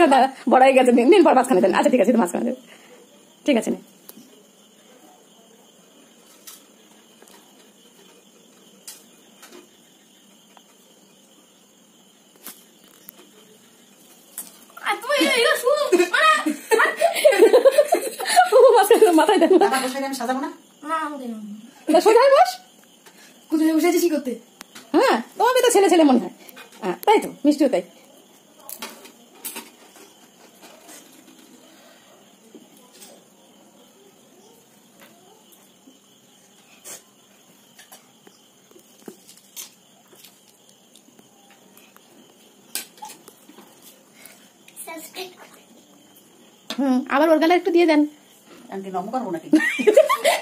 মাঝখানে বড় হয়ে গেছে, দিন পর মাঝখানে দেন। আচ্ছা ঠিক আছে, মাঝখানে দেন, ঠিক আছে। মাথায় দেন, সাজাবো না, সোজায় বস। কোথায় বসে আছিস কি করতে? হ্যাঁ, তোমাকে তো ছেলে ছেলে মনে হয়। হ্যাঁ তাই তো, মিষ্টিও তাই। আবার ওর গালে একটু দিয়ে দেন।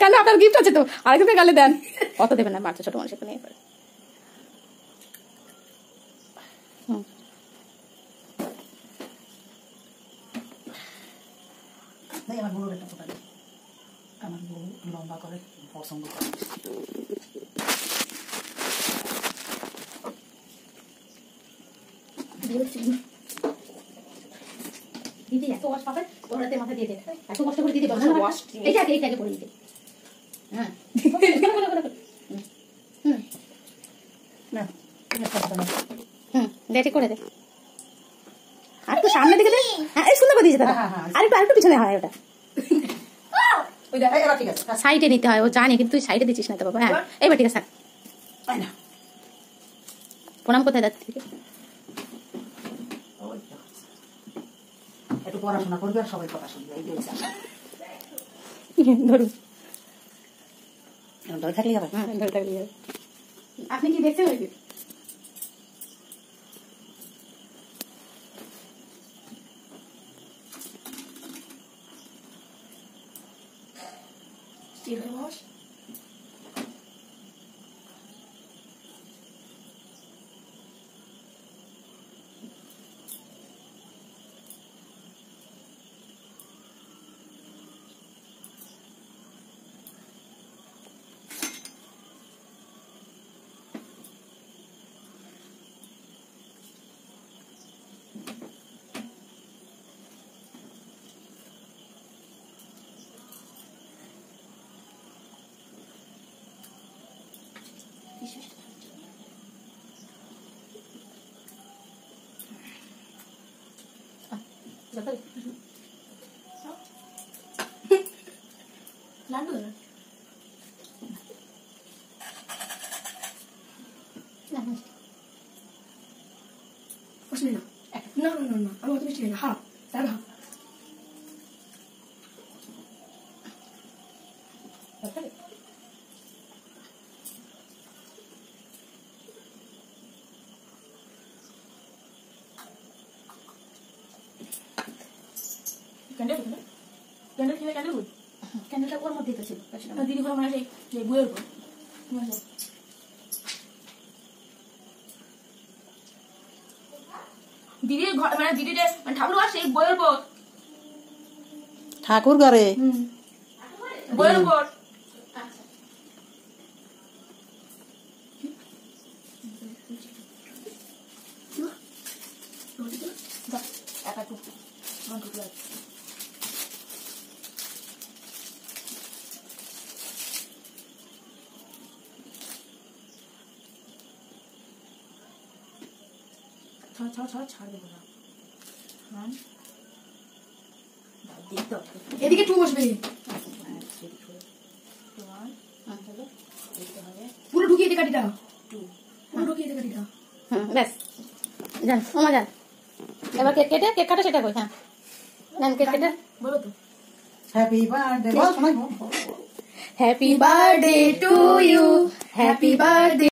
কেন, আপনার গিফট আছে তো, আরেকজনের গালে দেন। অত দেবেন না, বাচ্চা ছোট মানুষ একটু নিয়ে পারে। আমার বউর একটা ফোটা নেই, আমার বউ লম্বা করে পছন্দ করে। দিদি এত ওয়াশ পাবে, ওর রাতে মাথা দিয়ে দে, এত কষ্ট করে দিদি ওয়াশ এইটাকে করে দিতে। হ্যাঁ দে, ঠিক করে দে। আর একটু সামনে দিকে দে। হ্যাঁ এই সুন্দর করে দিয়েছে দাদা, আরেকটু পিছনে হয় ওটা, সাইডে নিতে হয়। ও জানি, কিন্তু তুই সাইডে দিচ্ছিস না তো বাবা। হ্যাঁ এবার ঠিক আছে। প্রণাম কোথায় যাচ্ছে থেকে? একটু পড়াশোনা করবি আর সবাই কথা শুনবে, এই ধরুন ধরে থাকলেই হবে। হ্যাঁ ধরে থাকলেই হবে। আপনি কি দেখছেন ওই লাড্ডু না? আমি অত মিষ্টি না, হা তার হা ক্যান্ডেল ক্যান্ডেল খেলে ক্যান্ডেল গুড, ক্যান্ডেলটা ওর মধ্যেই তো ছিল। দিদি ঘর মানে সেই বইয়ের উপর দিদির ঘর, মানে দিদির ঠাকুর আর সেই বইয়ের উপর, ঠাকুর ঘরে বইয়ের উপর। ছাড় দেবো না, এদিকে টু বসবে, পুরো ঢুকিয়ে দে কাটিটা, পুরো ঢুকিয়ে দে কাটিটা। ব্যাস যান ওমা যান, এবার কেক কেটে, কেক কাটা সেটা কই। হ্যাঁ নেন কেক কেটে, বলো তো হ্যাপি বার্থডে, বল শোনাই, happy birthday to you, happy birthday.